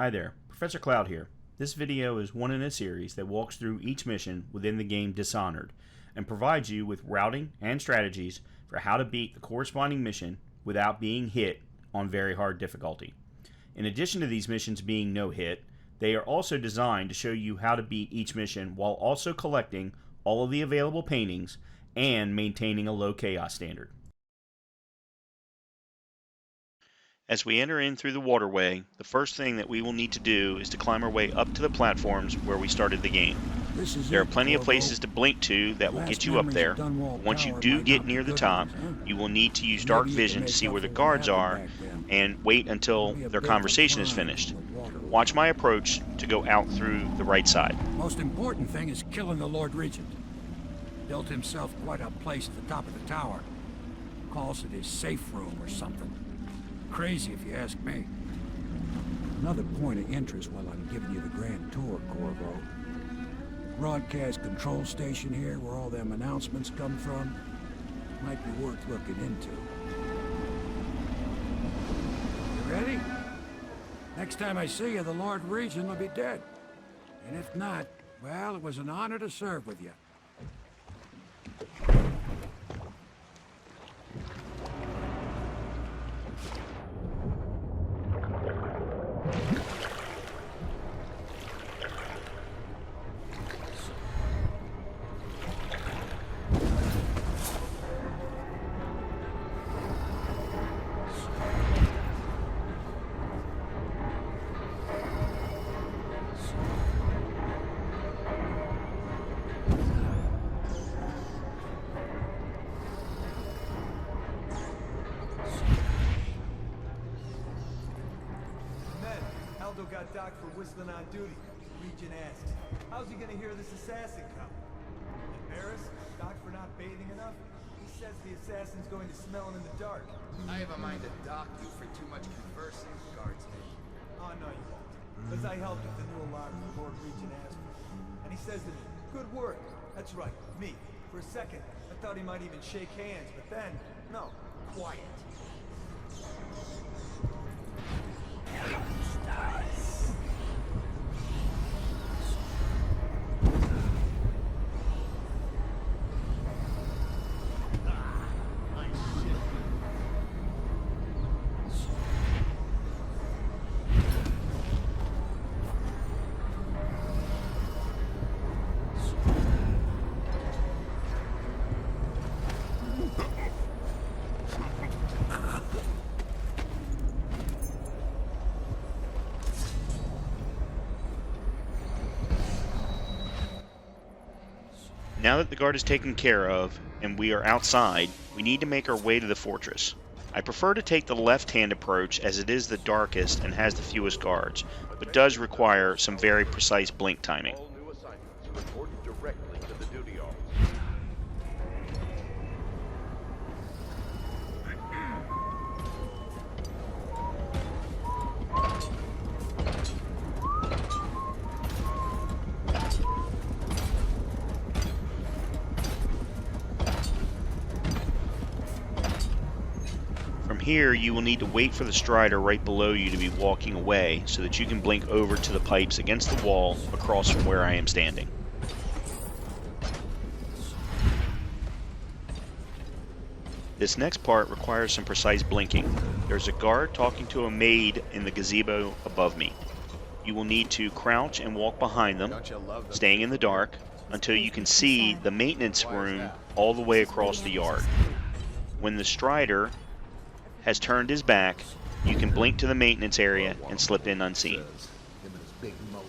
Hi there, Professor Cloud here. This video is one in a series that walks through each mission within the game Dishonored and provides you with routing and strategies for how to beat the corresponding mission without being hit on very hard difficulty. In addition to these missions being no hit, they are also designed to show you how to beat each mission while also collecting all of the available paintings and maintaining a low chaos standard. As we enter in through the waterway, the first thing that we will need to do is to climb our way up to the platforms where we started the game. There are plenty of places to blink to that will get you up there. Once you do get near the top, you will need to use dark vision to see where the guards are and wait until their conversation is finished. Watch my approach to go out through the right side. Most important thing is killing the Lord Regent. Built himself quite a place at the top of the tower. Calls it his safe room or something. Crazy if you ask me. Another point of interest while I'm giving you the grand tour, Corvo. Broadcast control station here where all them announcements come from. Might be worth looking into. You ready? Next time I see you, the Lord Regent will be dead. And if not, well, it was an honor to serve with you. Got docked for whistling on duty. Regent asked, how's he gonna hear this assassin come? Embarrassed? Docked for not bathing enough? He says the assassin's going to smell him in the dark. I have a mind to dock you for too much conversing, guardsman. Oh, no you won't. Because I helped with the new alarm the Lord Regent asked for. And he says to me, good work. That's right, me. For a second, I thought he might even shake hands, but then, no, quiet. Now that the guard is taken care of and we are outside, we need to make our way to the fortress. I prefer to take the left-hand approach as it is the darkest and has the fewest guards, but does require some very precise blink timing. All new assignments report directly to the duty office. From here, you will need to wait for the strider right below you to be walking away so that you can blink over to the pipes against the wall across from where I am standing. This next part requires some precise blinking. There's a guard talking to a maid in the gazebo above me. You will need to crouch and walk behind them, staying in the dark, until you can see the maintenance room all the way across the yard. When the strider has turned his back, you can blink to the maintenance area and slip in unseen. Him and his big moat.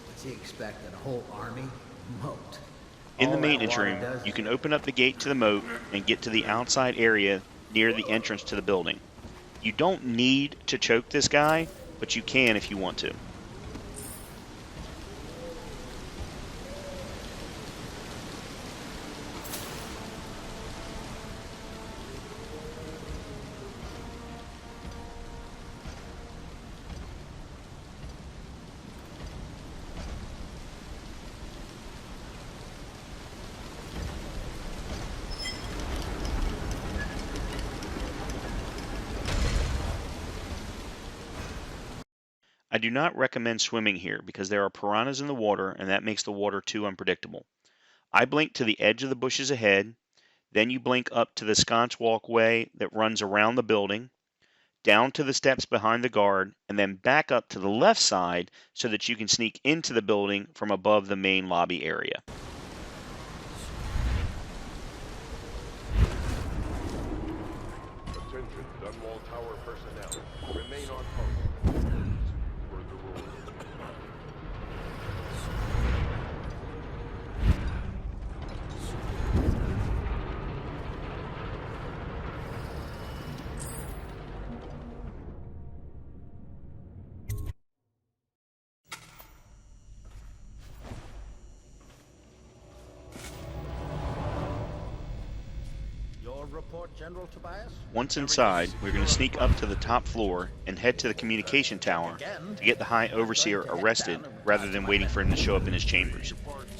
What's he expecting? A whole army? Moat. In the maintenance room, you can open up the gate to the moat and get to the outside area near the entrance to the building. You don't need to choke this guy, but you can if you want to. I do not recommend swimming here because there are piranhas in the water and that makes the water too unpredictable. I blink to the edge of the bushes ahead, then you blink up to the sconce walkway that runs around the building, down to the steps behind the guard, and then back up to the left side so that you can sneak into the building from above the main lobby area. Attention, Dunwall Tower personnel. Remain on post. Further rules. Your report, General Tobias? Once inside, we're going to sneak up to the top floor and head to the communication tower to get the High Overseer arrested rather than waiting for him to show up in his chambers.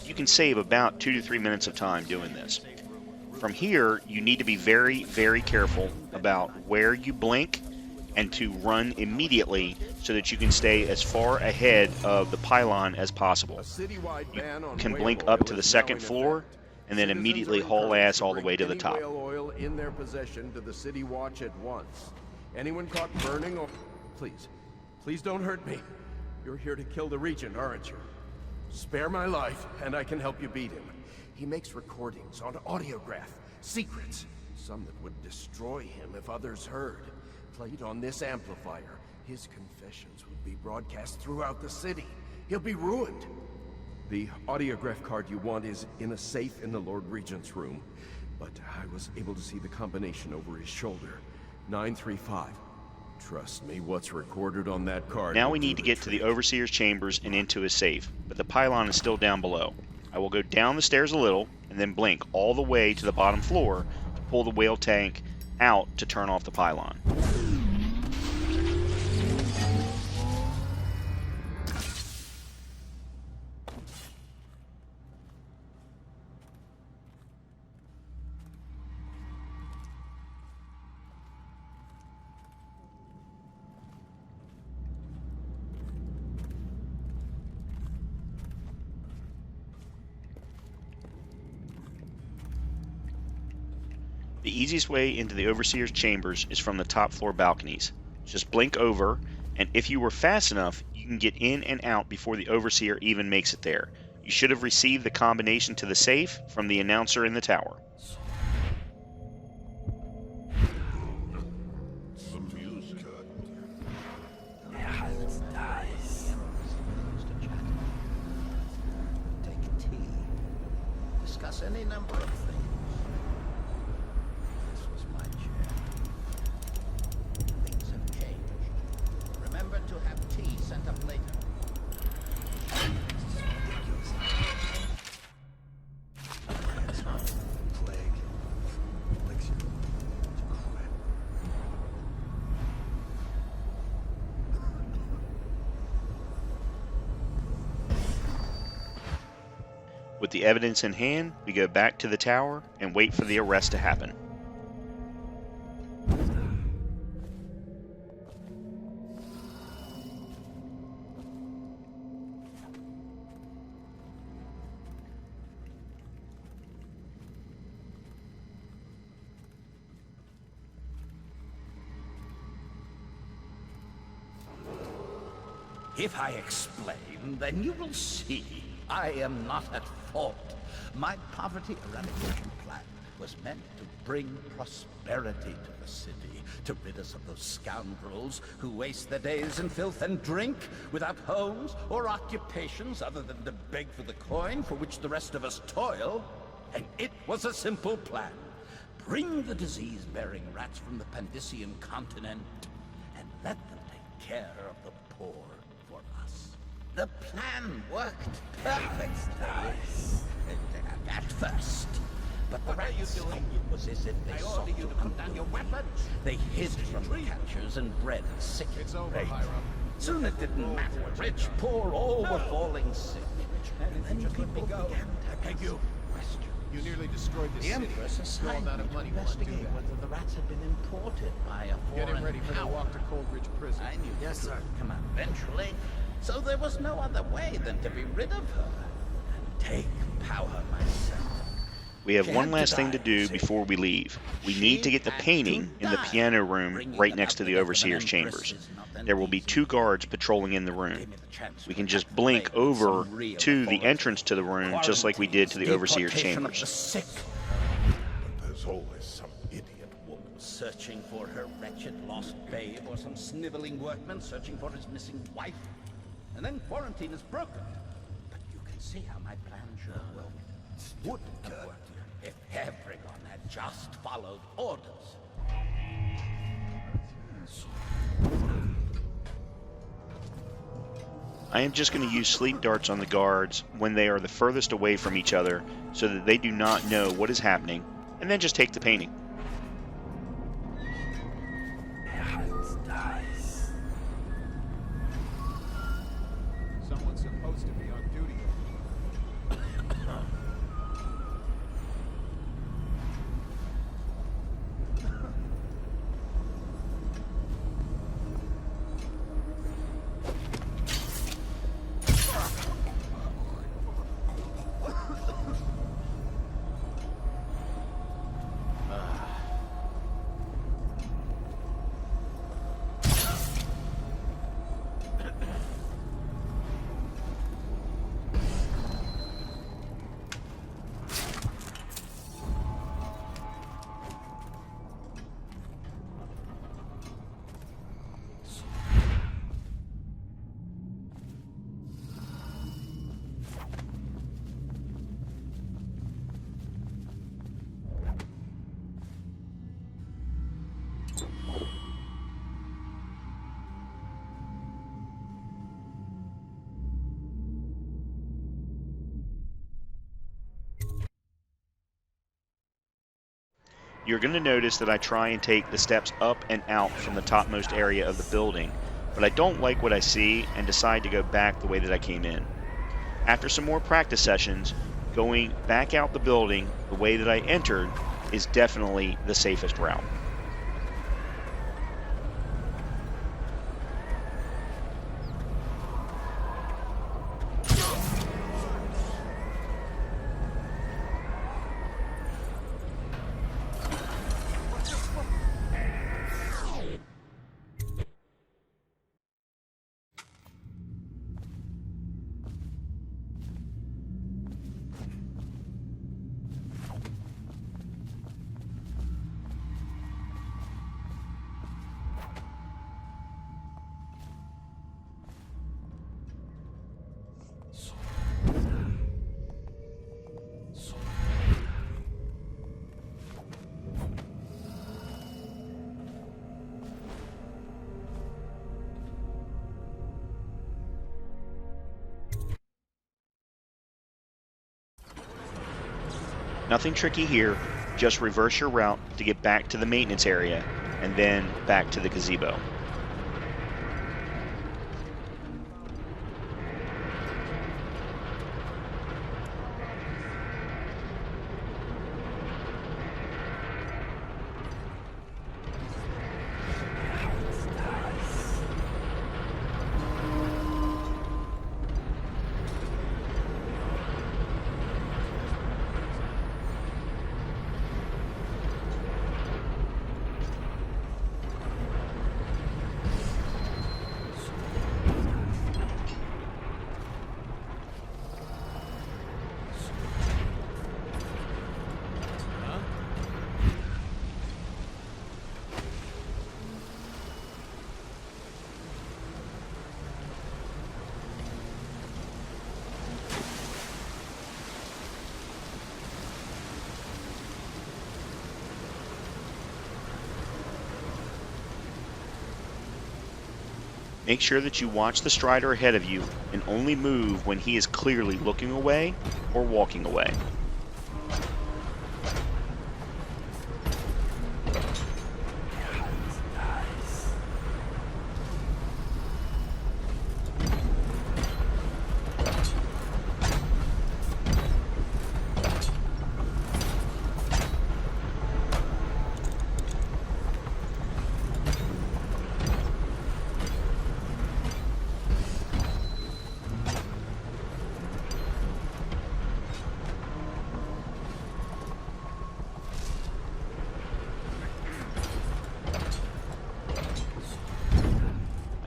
You can save about 2 to 3 minutes of time doing this. From here, you need to be very, very careful about where you blink and to run immediately so that you can stay as far ahead of the pylon as possible. You can blink up to the second floor and then immediately haul ass all the way to the top. Whale oil in their possession to the City Watch at once. Anyone caught burning or... Please don't hurt me. You're here to kill the Regent, aren't you? Spare my life, and I can help you beat him. He makes recordings on audiograph, secrets. Some that would destroy him if others heard. Played on this amplifier, his confessions would be broadcast throughout the city. He'll be ruined. The audiograph card you want is in a safe in the Lord Regent's room. But I was able to see the combination over his shoulder. 935. Trust me, what's recorded on that card... Now we need to get to the Overseer's chambers and into his safe, but the pylon is still down below. I will go down the stairs a little, and then blink all the way to the bottom floor to pull the whale tank out to turn off the pylon. The easiest way into the Overseer's chambers is from the top floor balconies. Just blink over, and if you were fast enough, you can get in and out before the Overseer even makes it there. You should have received the combination to the safe from the announcer in the tower. Take tea. Discuss any number of things. This was my chair. Things have changed. Remember to have tea sent up later. Plague. Elixir. It's crap. With the evidence in hand, we go back to the tower and wait for the arrest to happen. If I explain, then you will see I am not at fault. My poverty eradication plan was meant to bring prosperity to the city, to rid us of those scoundrels who waste their days in filth and drink, without homes or occupations other than to beg for the coin for which the rest of us toil. And it was a simple plan. Bring the disease-bearing rats from the Pandician continent and let them take care of the poor for us. The plan worked perfectly. At first. But the rats, it was as if they sought you to put down your weapons. They hid from the catchers and bred sick rate. Soon it didn't matter. Rich, poor, all were falling sick. And then people began to ask questions. You nearly destroyed the The city. Empress No assigned amount me of to money will undo investigate that. whether the rats had been imported by a Get foreign him ready for the power. walk to Coldridge Prison. I knew Yes, she sir. would come out eventually, so there was no other way than to be rid of her and take power myself. We have She one had to last thing to die, do see. before we leave. We She need to get the had to painting in the die. piano room Bringing right about next to the the death of an Overseer's empress chambers. is not an There will be easy 2 job. guards patrolling in the room. Gave me the chance We to can attack just the blink blade with over some real to the authority. entrance to the room, just like we did to the Overseer's Deportation of the chambers. sick. There's always some idiot woman. Searching for her wretched lost babe, or some sniveling workman searching for his missing wife. And then quarantine is broken. But you can see how my plan would have worked if everyone had just followed orders. I am just going to use sleep darts on the guards when they are the furthest away from each other so that they do not know what is happening, and then just take the painting. Someone's supposed to be on duty. You're going to notice that I try and take the steps up and out from the topmost area of the building, but I don't like what I see and decide to go back the way that I came in. After some more practice sessions, going back out the building the way that I entered is definitely the safest route. Nothing tricky here, just reverse your route to get back to the maintenance area and then back to the gazebo. Make sure that you watch the strider ahead of you and only move when he is clearly looking away or walking away.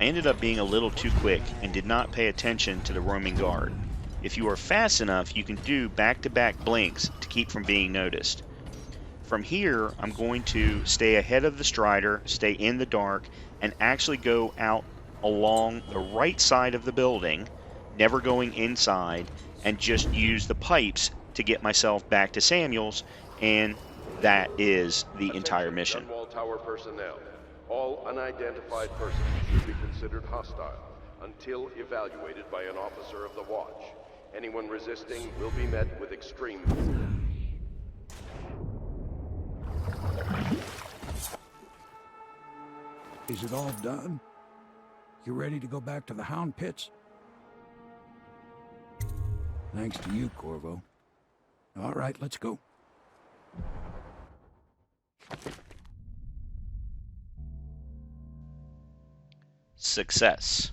ended up being a little too quick and did not pay attention to the roaming guard. If you are fast enough, you can do back-to-back blinks to keep from being noticed. From here, I'm going to stay ahead of the Strider, stay in the dark, and actually go out along the right side of the building, never going inside, and just use the pipes to get myself back to Samuels, and that is the entire mission. Dunwall Tower personnel. All unidentified persons should be considered hostile until evaluated by an officer of the Watch. Anyone resisting will be met with extreme... Is it all done? You ready to go back to the Hound Pits? Thanks to you, Corvo. All right, let's go. Success.